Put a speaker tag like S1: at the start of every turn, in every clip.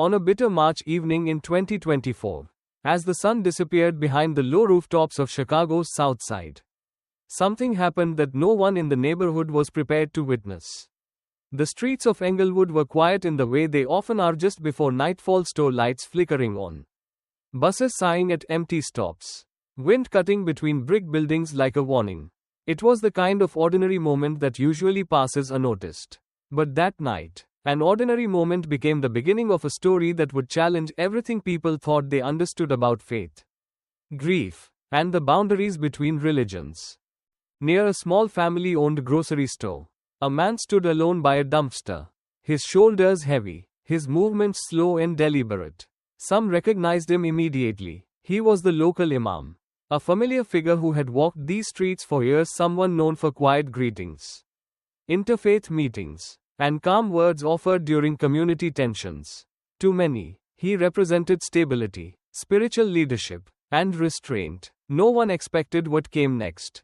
S1: On a bitter March evening in 2024, as the sun disappeared behind the low rooftops of Chicago's South Side, something happened that no one in the neighborhood was prepared to witness. The streets of Englewood were quiet in the way they often are just before nightfall, store lights flickering on, buses sighing at empty stops, wind cutting between brick buildings like a warning. It was the kind of ordinary moment that usually passes unnoticed. But that night, an ordinary moment became the beginning of a story that would challenge everything people thought they understood about faith, grief, and the boundaries between religions. Near a small family-owned grocery store, a man stood alone by a dumpster, his shoulders heavy, his movements slow and deliberate. Some recognized him immediately. He was the local Imam, a familiar figure who had walked these streets for years, someone known for quiet greetings, interfaith meetings, and calm words offered during community tensions. To many, he represented stability, spiritual leadership, and restraint. No one expected what came next.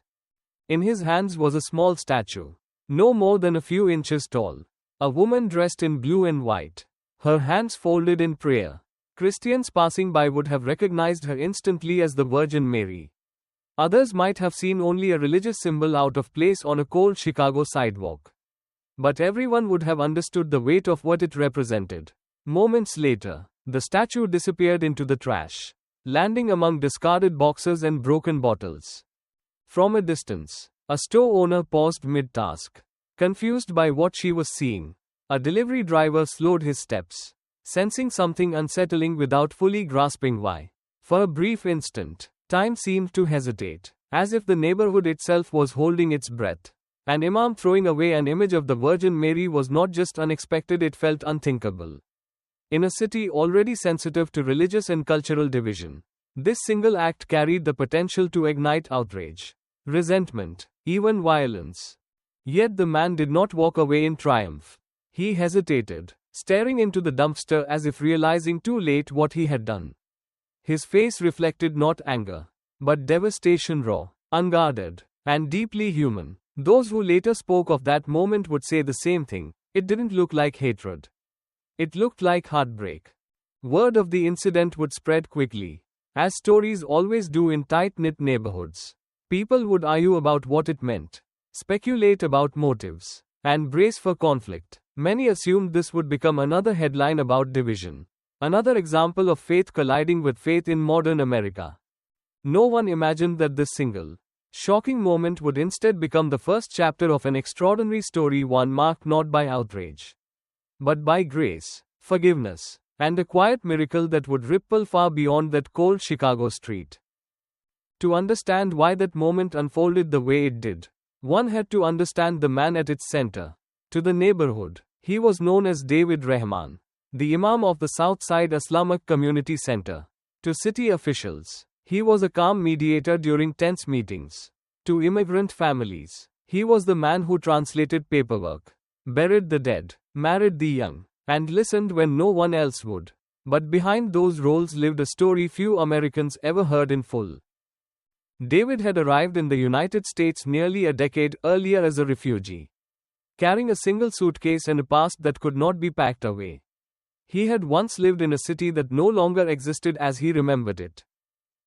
S1: In his hands was a small statue, no more than a few inches tall. A woman dressed in blue and white, her hands folded in prayer. Christians passing by would have recognized her instantly as the Virgin Mary. Others might have seen only a religious symbol out of place on a cold Chicago sidewalk. But everyone would have understood the weight of what it represented. Moments later, the statue disappeared into the trash, landing among discarded boxes and broken bottles. From a distance, a store owner paused mid-task, confused by what she was seeing. A delivery driver slowed his steps, sensing something unsettling without fully grasping why. For a brief instant, time seemed to hesitate, as if the neighborhood itself was holding its breath. An imam throwing away an image of the Virgin Mary was not just unexpected, it felt unthinkable. In a city already sensitive to religious and cultural division, this single act carried the potential to ignite outrage, resentment, even violence. Yet the man did not walk away in triumph. He hesitated, staring into the dumpster as if realizing too late what he had done. His face reflected not anger, but devastation, raw, unguarded, and deeply human. Those who later spoke of that moment would say the same thing. It didn't look like hatred. It looked like heartbreak. Word of the incident would spread quickly, as stories always do in tight-knit neighborhoods. People would argue about what it meant, speculate about motives, and brace for conflict. Many assumed this would become another headline about division, another example of faith colliding with faith in modern America. No one imagined that this single, shocking moment would instead become the first chapter of an extraordinary story, one marked not by outrage, but by grace, forgiveness, and a quiet miracle that would ripple far beyond that cold Chicago street. To understand why that moment unfolded the way it did, one had to understand the man at its center. To the neighborhood, he was known as David Rahman, the Imam of the Southside Islamic Community Center. To city officials, he was a calm mediator during tense meetings. To immigrant families, he was the man who translated paperwork, buried the dead, married the young, and listened when no one else would. But behind those roles lived a story few Americans ever heard in full. David had arrived in the United States nearly a decade earlier as a refugee, carrying a single suitcase and a past that could not be packed away. He had once lived in a city that no longer existed as he remembered it.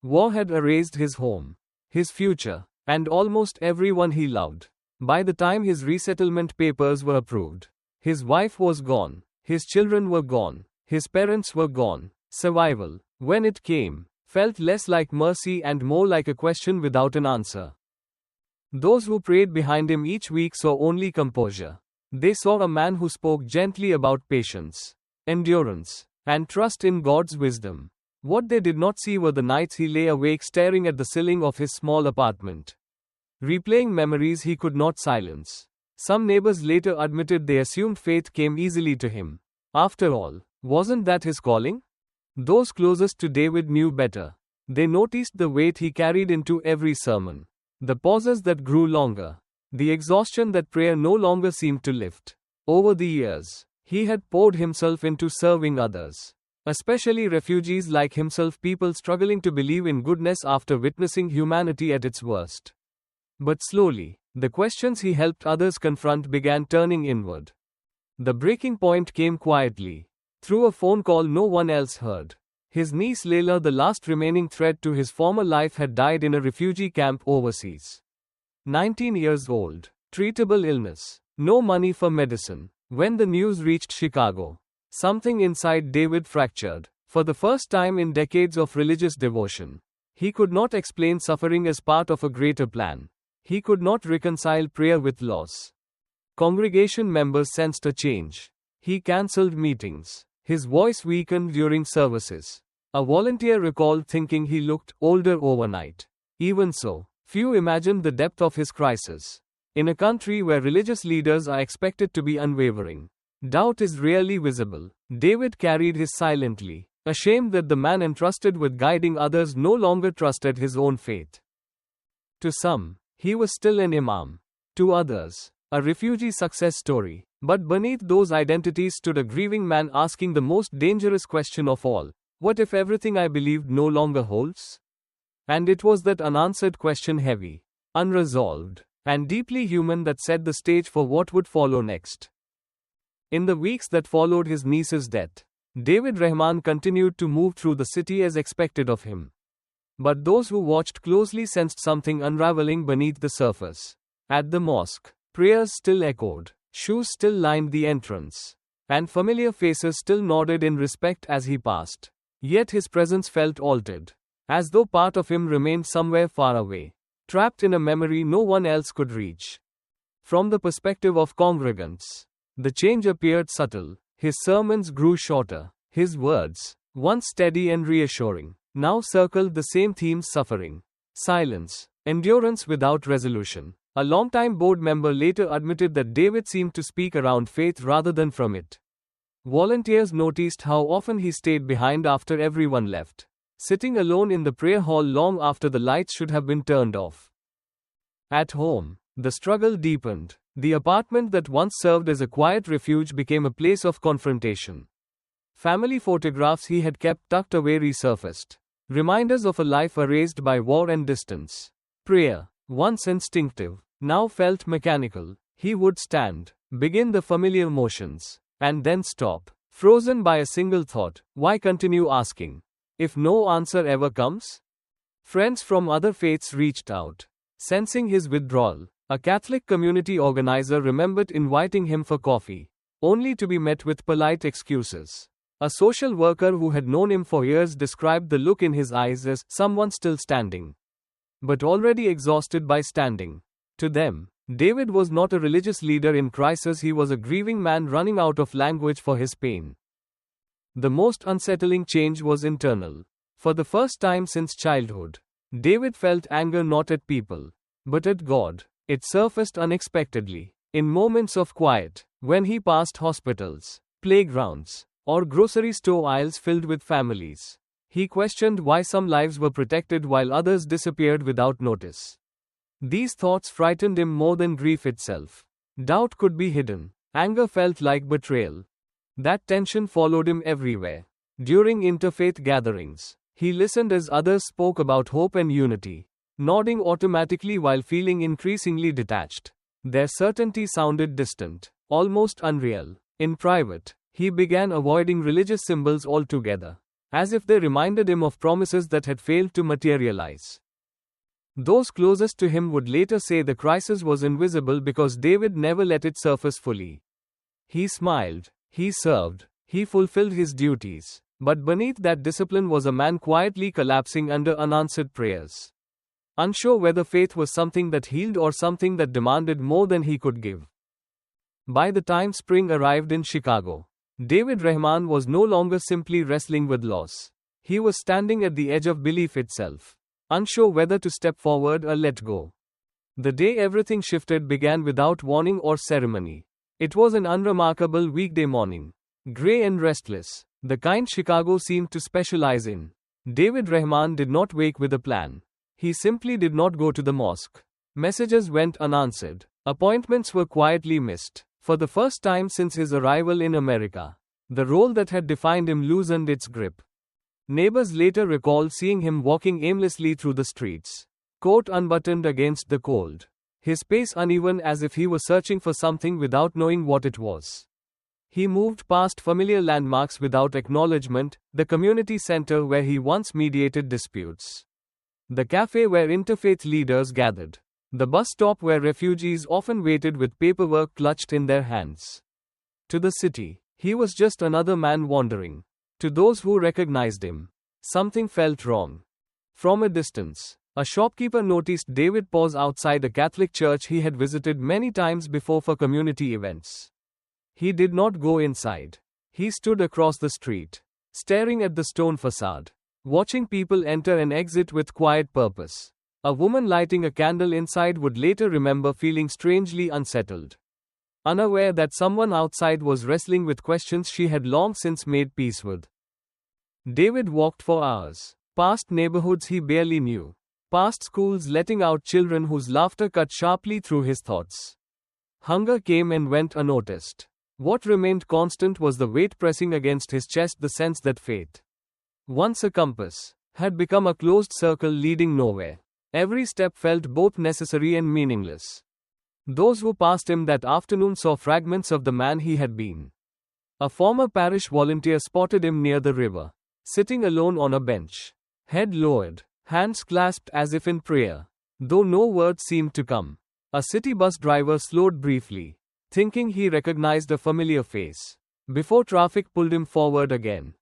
S1: War had erased his home, his future, and almost everyone he loved. By the time his resettlement papers were approved, his wife was gone, his children were gone, his parents were gone. Survival, when it came, felt less like mercy and more like a question without an answer. Those who prayed behind him each week saw only composure. They saw a man who spoke gently about patience, endurance, and trust in God's wisdom. What they did not see were the nights he lay awake staring at the ceiling of his small apartment, replaying memories he could not silence. Some neighbors later admitted they assumed faith came easily to him. After all, wasn't that his calling? Those closest to David knew better. They noticed the weight he carried into every sermon, the pauses that grew longer, the exhaustion that prayer no longer seemed to lift. Over the years, he had poured himself into serving others, especially refugees like himself, people struggling to believe in goodness after witnessing humanity at its worst. But slowly, the questions he helped others confront began turning inward. The breaking point came quietly. Through a phone call no one else heard. His niece Layla, the last remaining thread to his former life, had died in a refugee camp overseas. 19 years old. Treatable illness. No money for medicine. When the news reached Chicago, something inside David fractured. For the first time in decades of religious devotion, he could not explain suffering as part of a greater plan. He could not reconcile prayer with loss. Congregation members sensed a change. He cancelled meetings. His voice weakened during services. A volunteer recalled thinking he looked older overnight. Even so, few imagined the depth of his crisis. In a country where religious leaders are expected to be unwavering, doubt is rarely visible. David carried his silently, ashamed that the man entrusted with guiding others no longer trusted his own faith. To some, he was still an imam. To others, a refugee success story. But beneath those identities stood a grieving man asking the most dangerous question of all: what if everything I believed no longer holds? And it was that unanswered question, heavy, unresolved, and deeply human, that set the stage for what would follow next. In the weeks that followed his niece's death, David Rahman continued to move through the city as expected of him. But those who watched closely sensed something unraveling beneath the surface. At the mosque, prayers still echoed, shoes still lined the entrance, and familiar faces still nodded in respect as he passed. Yet his presence felt altered, as though part of him remained somewhere far away, trapped in a memory no one else could reach. From the perspective of congregants, the change appeared subtle. His sermons grew shorter. His words, once steady and reassuring, now circled the same themes: suffering, silence, endurance without resolution. A longtime board member later admitted that David seemed to speak around faith rather than from it. Volunteers noticed how often he stayed behind after everyone left, sitting alone in the prayer hall long after the lights should have been turned off. At home, the struggle deepened. The apartment that once served as a quiet refuge became a place of confrontation. Family photographs he had kept tucked away resurfaced, reminders of a life erased by war and distance. Prayer, once instinctive, now felt mechanical. He would stand, begin the familiar motions, and then stop, frozen by a single thought: why continue asking, if no answer ever comes? Friends from other faiths reached out, sensing his withdrawal. A Catholic community organizer remembered inviting him for coffee, only to be met with polite excuses. A social worker who had known him for years described the look in his eyes as someone still standing, but already exhausted by standing. To them, David was not a religious leader in crisis, he was a grieving man running out of language for his pain. The most unsettling change was internal. For the first time since childhood, David felt anger not at people, but at God. It surfaced unexpectedly, in moments of quiet, when he passed hospitals, playgrounds, or grocery store aisles filled with families. He questioned why some lives were protected while others disappeared without notice. These thoughts frightened him more than grief itself. Doubt could be hidden. Anger felt like betrayal. That tension followed him everywhere. During interfaith gatherings, he listened as others spoke about hope and unity, nodding automatically while feeling increasingly detached. Their certainty sounded distant, almost unreal. In private, he began avoiding religious symbols altogether, as if they reminded him of promises that had failed to materialize. Those closest to him would later say the crisis was invisible because David never let it surface fully. He smiled, he served, he fulfilled his duties, but beneath that discipline was a man quietly collapsing under unanswered prayers. Unsure whether faith was something that healed or something that demanded more than he could give. By the time spring arrived in Chicago, David Rahman was no longer simply wrestling with loss. He was standing at the edge of belief itself, unsure whether to step forward or let go. The day everything shifted began without warning or ceremony. It was an unremarkable weekday morning, gray and restless, the kind Chicago seemed to specialize in. David Rahman did not wake with a plan. He simply did not go to the mosque. Messages went unanswered. Appointments were quietly missed. For the first time since his arrival in America, the role that had defined him loosened its grip. Neighbors later recalled seeing him walking aimlessly through the streets, coat unbuttoned against the cold, his pace uneven as if he was searching for something without knowing what it was. He moved past familiar landmarks without acknowledgement, the community center where he once mediated disputes, the cafe where interfaith leaders gathered, the bus stop where refugees often waited with paperwork clutched in their hands. To the city, he was just another man wandering. To those who recognized him, something felt wrong. From a distance, a shopkeeper noticed David pause outside a Catholic church he had visited many times before for community events. He did not go inside. He stood across the street, staring at the stone facade, watching people enter and exit with quiet purpose. A woman lighting a candle inside would later remember feeling strangely unsettled, unaware that someone outside was wrestling with questions she had long since made peace with. David walked for hours, past neighborhoods he barely knew, past schools letting out children whose laughter cut sharply through his thoughts. Hunger came and went unnoticed. What remained constant was the weight pressing against his chest, the sense that fate, once a compass, had become a closed circle leading nowhere. Every step felt both necessary and meaningless. Those who passed him that afternoon saw fragments of the man he had been. A former parish volunteer spotted him near the river, sitting alone on a bench, head lowered, hands clasped as if in prayer, though no words seemed to come. A city bus driver slowed briefly, thinking he recognized a familiar face, before traffic pulled him forward again.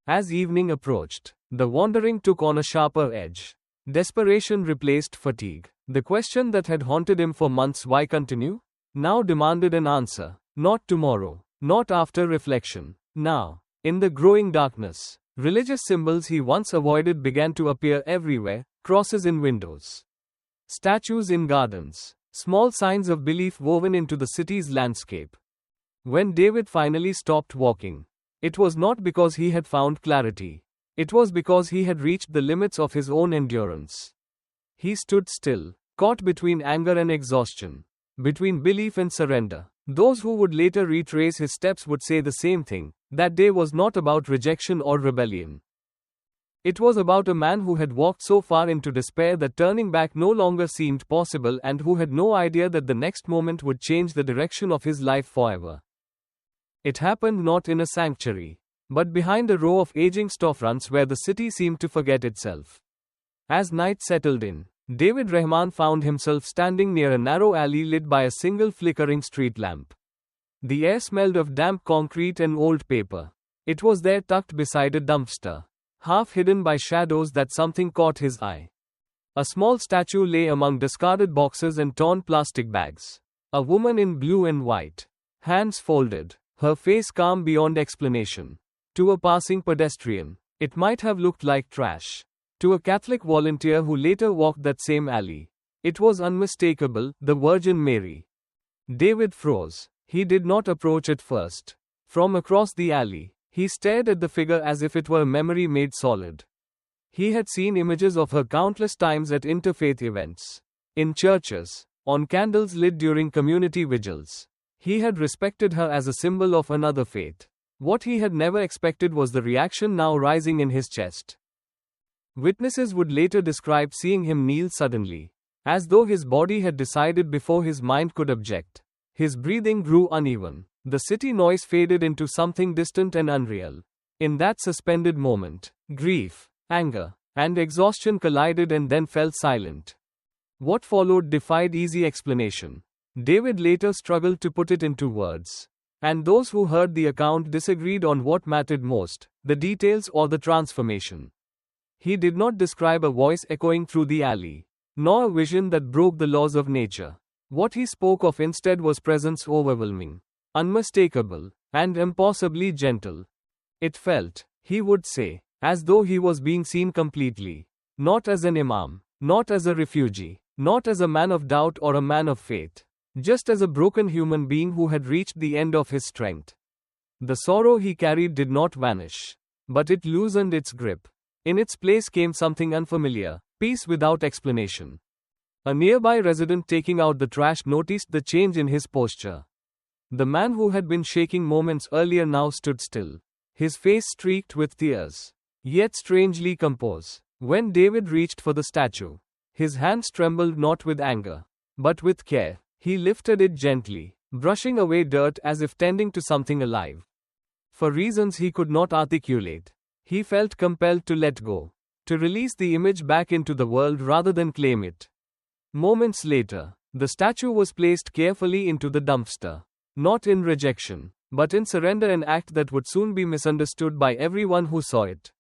S1: As evening approached, the wandering took on a sharper edge. Desperation replaced fatigue. The question that had haunted him for months, why continue, now demanded an answer. Not tomorrow, not after reflection, now. In the growing darkness, religious symbols he once avoided began to appear everywhere, crosses in windows, statues in gardens, small signs of belief woven into the city's landscape. When David finally stopped walking, it was not because he had found clarity. It was because he had reached the limits of his own endurance. He stood still, caught between anger and exhaustion, between belief and surrender. Those who would later retrace his steps would say the same thing. That day was not about rejection or rebellion. It was about a man who had walked so far into despair that turning back no longer seemed possible, and who had no idea that the next moment would change the direction of his life forever. It happened not in a sanctuary, but behind a row of aging storefronts where the city seemed to forget itself. As night settled in, David Rahman found himself standing near a narrow alley lit by a single flickering street lamp. The air smelled of damp concrete and old paper. It was there, tucked beside a dumpster, half hidden by shadows, that something caught his eye. A small statue lay among discarded boxes and torn plastic bags. A woman in blue and white, hands folded, her face calm beyond explanation. To a passing pedestrian, it might have looked like trash. To a Catholic volunteer who later walked that same alley, it was unmistakable, the Virgin Mary. David froze. He did not approach it first. From across the alley, he stared at the figure as if it were a memory made solid. He had seen images of her countless times at interfaith events, in churches, on candles lit during community vigils. He had respected her as a symbol of another faith. What he had never expected was the reaction now rising in his chest. Witnesses would later describe seeing him kneel suddenly, as though his body had decided before his mind could object. His breathing grew uneven. The city noise faded into something distant and unreal. In that suspended moment, grief, anger, and exhaustion collided and then fell silent. What followed defied easy explanation. David later struggled to put it into words. And those who heard the account disagreed on what mattered most, the details or the transformation. He did not describe a voice echoing through the alley, nor a vision that broke the laws of nature. What he spoke of instead was presence, overwhelming, unmistakable, and impossibly gentle. It felt, he would say, as though he was being seen completely, not as an imam, not as a refugee, not as a man of doubt or a man of faith, just as a broken human being who had reached the end of his strength. The sorrow he carried did not vanish, but it loosened its grip. In its place came something unfamiliar, peace without explanation. A nearby resident taking out the trash noticed the change in his posture. The man who had been shaking moments earlier now stood still, his face streaked with tears, yet strangely composed. When David reached for the statue, his hands trembled not with anger, but with care. He lifted it gently, brushing away dirt as if tending to something alive. For reasons he could not articulate, he felt compelled to let go, to release the image back into the world rather than claim it. Moments later, the statue was placed carefully into the dumpster, not in rejection, but in surrender, an act that would soon be misunderstood by everyone who saw it.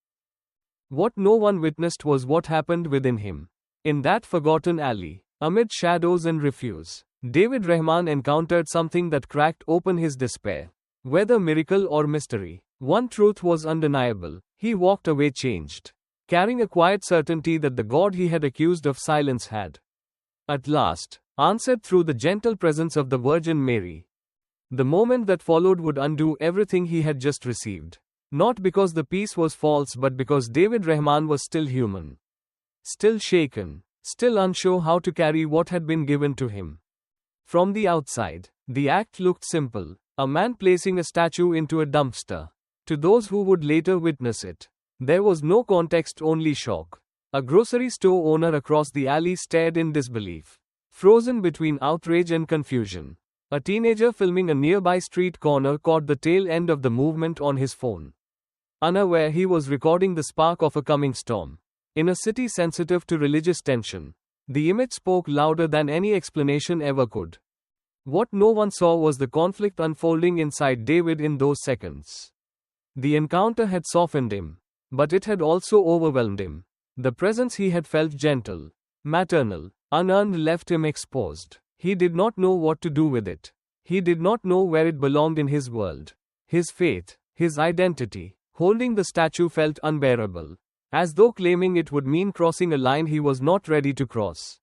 S1: What no one witnessed was what happened within him. In that forgotten alley, amid shadows and refuse, David Rahman encountered something that cracked open his despair. Whether miracle or mystery, one truth was undeniable: he walked away changed, carrying a quiet certainty that the God he had accused of silence had, at last, answered through the gentle presence of the Virgin Mary. The moment that followed would undo everything he had just received. Not because the peace was false, but because David Rahman was still human. Still shaken, still unsure how to carry what had been given to him. From the outside, the act looked simple: a man placing a statue into a dumpster. To those who would later witness it, there was no context, only shock. A grocery store owner across the alley stared in disbelief, frozen between outrage and confusion. A teenager filming a nearby street corner caught the tail end of the movement on his phone, unaware he was recording the spark of a coming storm. In a city sensitive to religious tension, the image spoke louder than any explanation ever could. What no one saw was the conflict unfolding inside David in those seconds. The encounter had softened him, but it had also overwhelmed him. The presence he had felt, gentle, maternal, unearned, left him exposed. He did not know what to do with it. He did not know where it belonged in his world. His faith, his identity. Holding the statue felt unbearable, as though claiming it would mean crossing a line he was not ready to cross.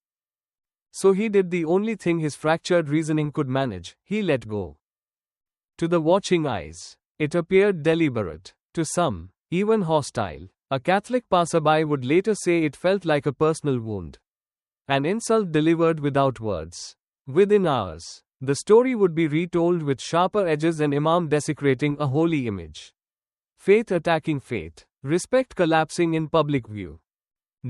S1: So he did the only thing his fractured reasoning could manage: he let go. To the watching eyes, it appeared deliberate. To some, even hostile. A Catholic passerby would later say it felt like a personal wound, an insult delivered without words. Within hours, the story would be retold with sharper edges: an imam desecrating a holy image, faith attacking faith, respect collapsing in public view.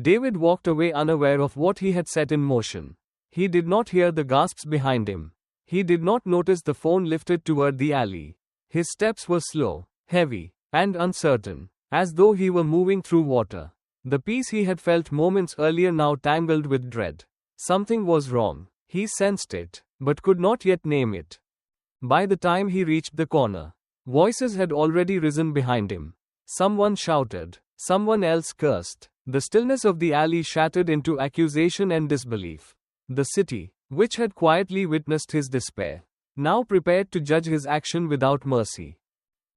S1: David walked away unaware of what he had set in motion. He did not hear the gasps behind him. He did not notice the phone lifted toward the alley. His steps were slow, heavy, and uncertain, as though he were moving through water. The peace he had felt moments earlier now tangled with dread. Something was wrong. He sensed it, but could not yet name it. By the time he reached the corner, voices had already risen behind him. Someone shouted. Someone else cursed. The stillness of the alley shattered into accusation and disbelief. The city, which had quietly witnessed his despair, now prepared to judge his action without mercy.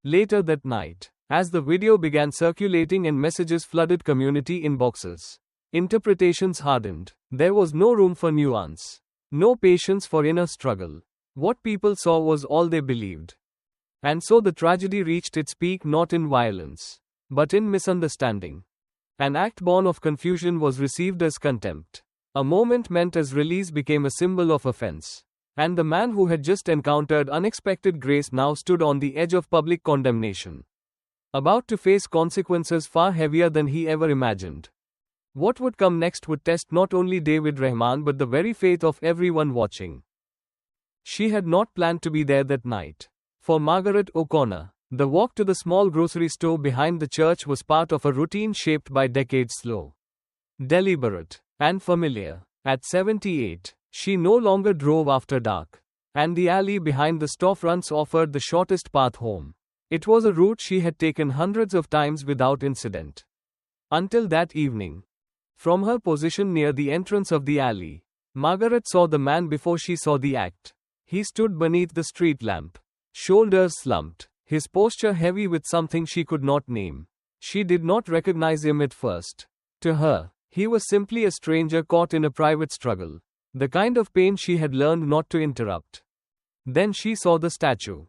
S1: Later that night, as the video began circulating and messages flooded community inboxes, interpretations hardened. There was no room for nuance, no patience for inner struggle. What people saw was all they believed. And so the tragedy reached its peak, not in violence, but in misunderstanding. An act born of confusion was received as contempt. A moment meant as release became a symbol of offense. And the man who had just encountered unexpected grace now stood on the edge of public condemnation, about to face consequences far heavier than he ever imagined. What would come next would test not only David Rahman but the very faith of everyone watching. She had not planned to be there that night. For Margaret O'Connor, the walk to the small grocery store behind the church was part of a routine shaped by decades slow, deliberate, and familiar. At 78, she no longer drove after dark, and the alley behind the storefronts offered the shortest path home. It was a route she had taken hundreds of times without incident. Until that evening. From her position near the entrance of the alley, Margaret saw the man before she saw the act. He stood beneath the street lamp, shoulders slumped, his posture heavy with something she could not name. She did not recognize him at first. To her, he was simply a stranger caught in a private struggle, the kind of pain she had learned not to interrupt. Then she saw the statue.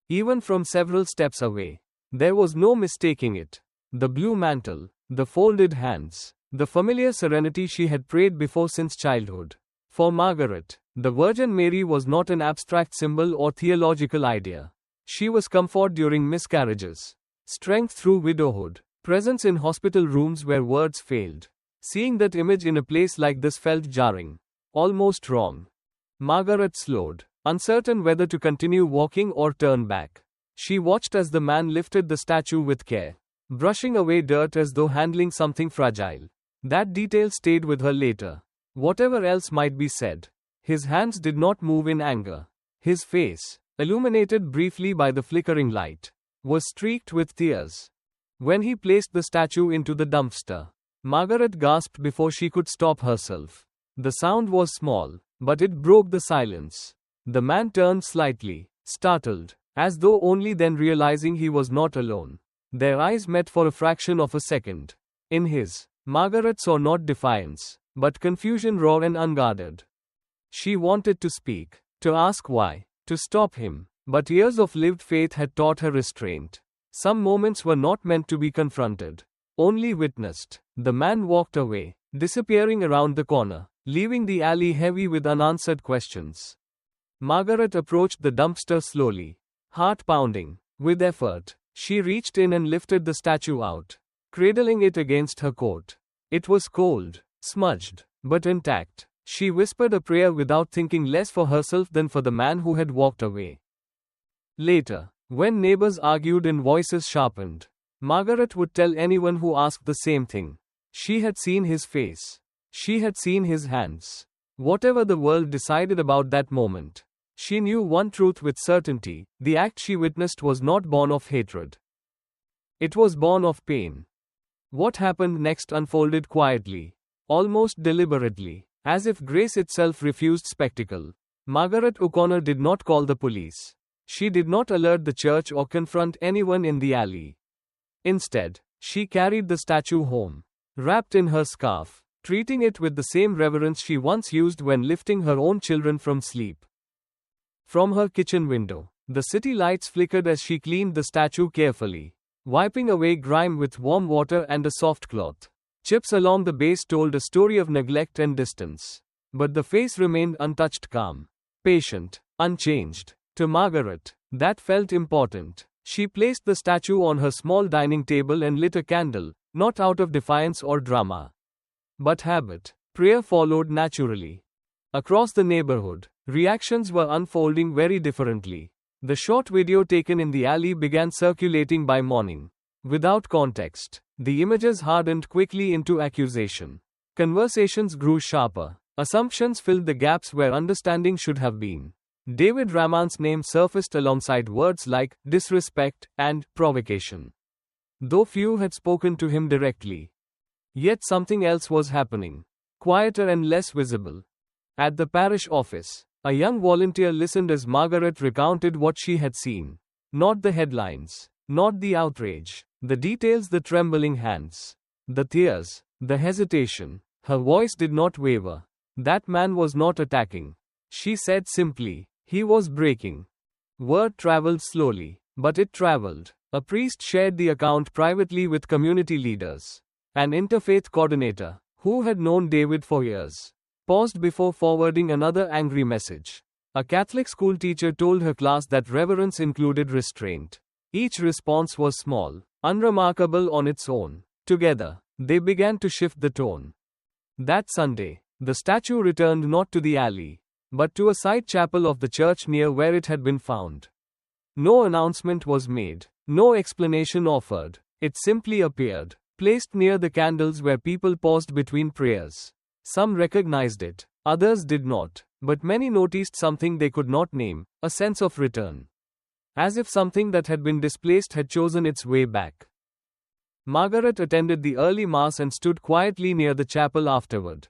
S1: Even from several steps away, there was no mistaking it. The blue mantle, the folded hands, the familiar serenity she had prayed before since childhood. For Margaret, the Virgin Mary was not an abstract symbol or theological idea. She was comfort during miscarriages, strength through widowhood, presence in hospital rooms where words failed. Seeing that image in a place like this felt jarring, almost wrong. Margaret slowed, uncertain whether to continue walking or turn back. She watched as the man lifted the statue with care, brushing away dirt as though handling something fragile. That detail stayed with her later. Whatever else might be said, his hands did not move in anger. His face, illuminated briefly by the flickering light, was streaked with tears. When he placed the statue into the dumpster, Margaret gasped before she could stop herself. The sound was small, but it broke the silence. The man turned slightly, startled, as though only then realizing he was not alone. Their eyes met for a fraction of a second. In his, Margaret saw not defiance, but confusion raw and unguarded. She wanted to speak, to ask why, to stop him, but years of lived faith had taught her restraint. Some moments were not meant to be confronted, only witnessed. The man walked away, disappearing around the corner, leaving the alley heavy with unanswered questions. Margaret approached the dumpster slowly, heart pounding. With effort, she reached in and lifted the statue out, cradling it against her coat. It was cold, smudged, but intact. She whispered a prayer without thinking less for herself than for the man who had walked away. Later, when neighbors argued and voices sharpened, Margaret would tell anyone who asked the same thing. She had seen his face. She had seen his hands. Whatever the world decided about that moment, she knew one truth with certainty: the act she witnessed was not born of hatred. It was born of pain. What happened next unfolded quietly, almost deliberately, as if grace itself refused spectacle. Margaret O'Connor did not call the police. She did not alert the church or confront anyone in the alley. Instead, she carried the statue home, wrapped in her scarf, treating it with the same reverence she once used when lifting her own children from sleep. From her kitchen window, the city lights flickered as she cleaned the statue carefully, wiping away grime with warm water and a soft cloth. Chips along the base told a story of neglect and distance. But the face remained untouched, calm, patient, unchanged. To Margaret, that felt important. She placed the statue on her small dining table and lit a candle, not out of defiance or drama, but habit. Prayer followed naturally. Across the neighborhood, reactions were unfolding very differently. The short video taken in the alley began circulating by morning. Without context, the images hardened quickly into accusation. Conversations grew sharper. Assumptions filled the gaps where understanding should have been. David Rahman's name surfaced alongside words like disrespect and provocation, though few had spoken to him directly. Yet something else was happening, quieter and less visible. At the parish office, a young volunteer listened as Margaret recounted what she had seen. Not the headlines, not the outrage, the details: the trembling hands, the tears, the hesitation. Her voice did not waver. That man was not attacking, she said simply. He was breaking. Word traveled slowly, but it traveled. A priest shared the account privately with community leaders. An interfaith coordinator, who had known David for years, paused before forwarding another angry message. A Catholic school teacher told her class that reverence included restraint. Each response was small, unremarkable on its own. Together, they began to shift the tone. That Sunday, the statue returned not to the alley, but to a side chapel of the church near where it had been found. No announcement was made, no explanation offered. It simply appeared, placed near the candles where people paused between prayers. Some recognized it, others did not, but many noticed something they could not name: a sense of return. As if something that had been displaced had chosen its way back. Margaret attended the early mass and stood quietly near the chapel afterward.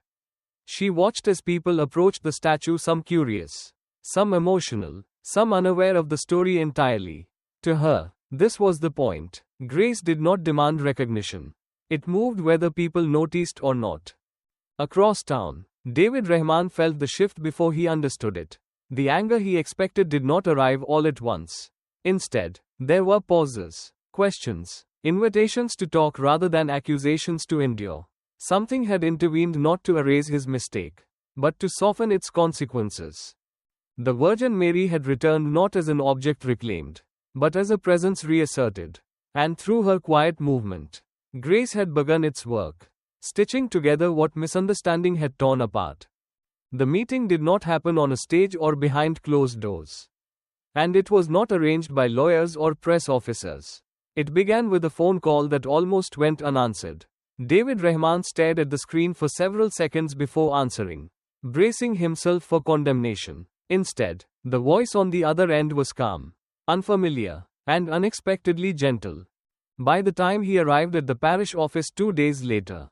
S1: She watched as people approached the statue, some curious, some emotional, some unaware of the story entirely. To her, this was the point. Grace did not demand recognition. It moved whether people noticed or not. Across town, David Rahman felt the shift before he understood it. The anger he expected did not arrive all at once. Instead, there were pauses, questions, invitations to talk rather than accusations to endure. Something had intervened, not to erase his mistake, but to soften its consequences. The Virgin Mary had returned not as an object reclaimed, but as a presence reasserted. And through her quiet movement, grace had begun its work, stitching together what misunderstanding had torn apart. The meeting did not happen on a stage or behind closed doors. And it was not arranged by lawyers or press officers. It began with a phone call that almost went unanswered. David Rahman stared at the screen for several seconds before answering, bracing himself for condemnation. Instead, the voice on the other end was calm, unfamiliar, and unexpectedly gentle. By the time he arrived at the parish office 2 days later,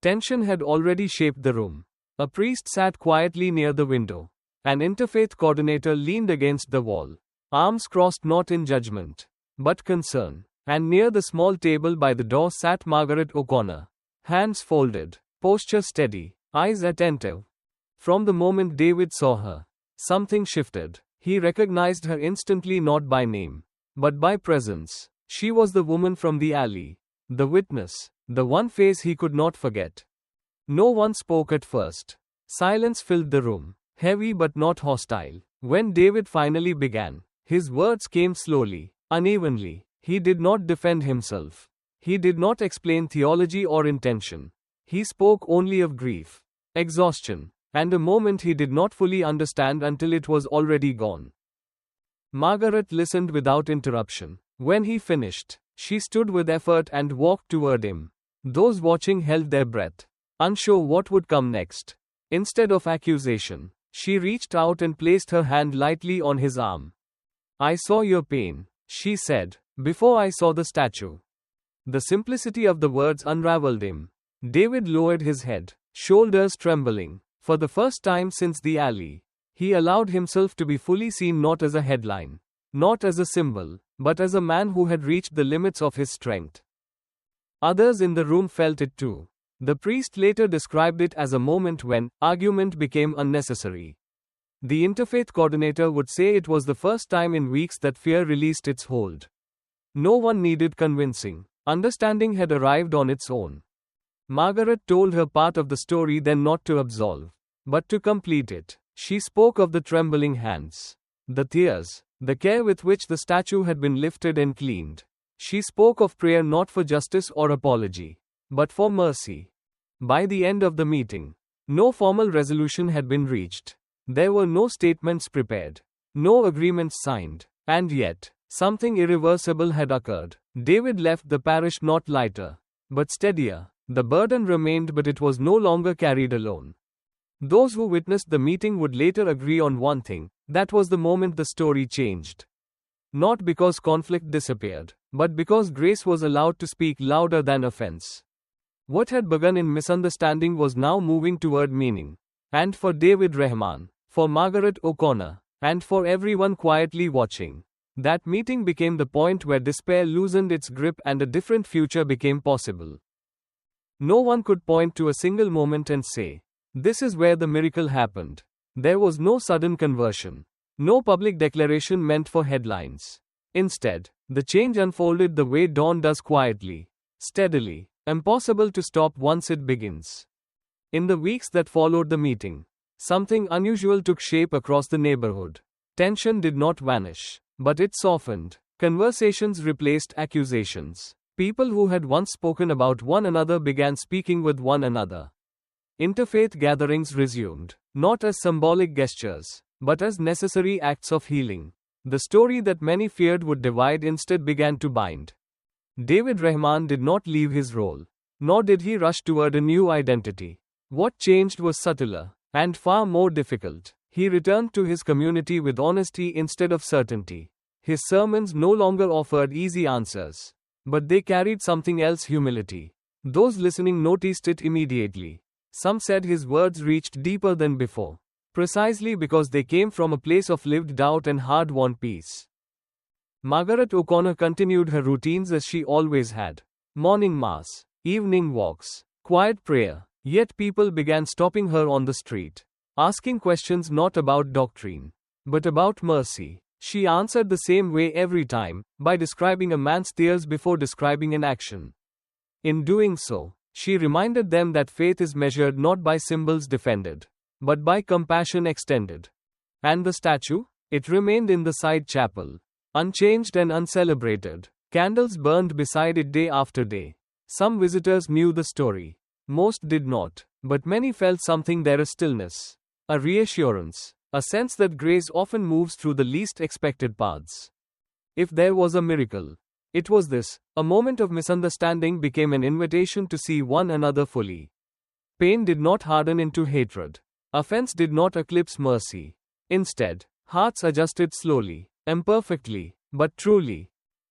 S1: tension had already shaped the room. A priest sat quietly near the window. An interfaith coordinator leaned against the wall, arms crossed not in judgment, but concern. And near the small table by the door sat Margaret O'Connor, hands folded, posture steady, eyes attentive. From the moment David saw her, something shifted. He recognized her instantly, not by name, but by presence. She was the woman from the alley, the witness, the one face he could not forget. No one spoke at first. Silence filled the room, heavy but not hostile. When David finally began, his words came slowly, unevenly. He did not defend himself. He did not explain theology or intention. He spoke only of grief, exhaustion, and a moment he did not fully understand until it was already gone. Margaret listened without interruption. When he finished, she stood with effort and walked toward him. Those watching held their breath, unsure what would come next. Instead of accusation, she reached out and placed her hand lightly on his arm. "I saw your pain," she said, "before I saw the statue." The simplicity of the words unraveled him. David lowered his head, shoulders trembling. For the first time since the alley, he allowed himself to be fully seen, not as a headline, not as a symbol, but as a man who had reached the limits of his strength. Others in the room felt it too. The priest later described it as a moment when argument became unnecessary. The interfaith coordinator would say it was the first time in weeks that fear released its hold. No one needed convincing. Understanding had arrived on its own. Margaret told her part of the story, then not to absolve, but to complete it. She spoke of the trembling hands, the tears, the care with which the statue had been lifted and cleaned. She spoke of prayer not for justice or apology, but for mercy. By the end of the meeting, no formal resolution had been reached. There were no statements prepared, no agreements signed, and yet, something irreversible had occurred. David left the parish not lighter, but steadier. The burden remained, but it was no longer carried alone. Those who witnessed the meeting would later agree on one thing: that was the moment the story changed. Not because conflict disappeared, but because grace was allowed to speak louder than offense. What had begun in misunderstanding was now moving toward meaning. And for David Rahman, for Margaret O'Connor, and for everyone quietly watching, that meeting became the point where despair loosened its grip and a different future became possible. No one could point to a single moment and say, "This is where the miracle happened." There was no sudden conversion, no public declaration meant for headlines. Instead, the change unfolded the way dawn does, quietly, steadily, impossible to stop once it begins. In the weeks that followed the meeting, something unusual took shape across the neighborhood. Tension did not vanish, but it softened. Conversations replaced accusations. People who had once spoken about one another began speaking with one another. Interfaith gatherings resumed, not as symbolic gestures, but as necessary acts of healing. The story that many feared would divide instead began to bind. David Rahman did not leave his role, nor did he rush toward a new identity. What changed was subtler, and far more difficult. He returned to his community with honesty instead of certainty. His sermons no longer offered easy answers, but they carried something else: humility. Those listening noticed it immediately. Some said his words reached deeper than before, precisely because they came from a place of lived doubt and hard-won peace. Margaret O'Connor continued her routines as she always had: morning mass, evening walks, quiet prayer. Yet people began stopping her on the street, asking questions not about doctrine, but about mercy. She answered the same way every time, by describing a man's tears before describing an action. In doing so, she reminded them that faith is measured not by symbols defended, but by compassion extended. And the statue? It remained in the side chapel, unchanged and uncelebrated. Candles burned beside it day after day. Some visitors knew the story. Most did not, but many felt something there: a stillness, A reassurance. A sense that grace often moves through the least expected paths. If there was a miracle, it was this: a moment of misunderstanding became an invitation to see one another fully. Pain did not harden into hatred. Offense did not eclipse mercy. Instead, hearts adjusted slowly, imperfectly, but truly.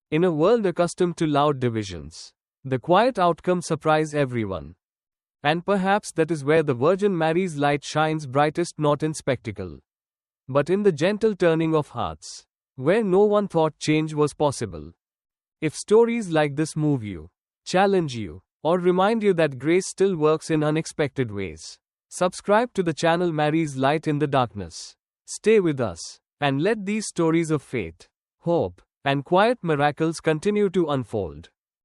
S1: In a world accustomed to loud divisions, the quiet outcome surprised everyone. And perhaps that is where the Virgin Mary's light shines brightest, not in spectacle, but in the gentle turning of hearts, where no one thought change was possible. If stories like this move you, challenge you, or remind you that grace still works in unexpected ways, subscribe to the channel Mary's Light in the Darkness. Stay with us, and let these stories of faith, hope, and quiet miracles continue to unfold.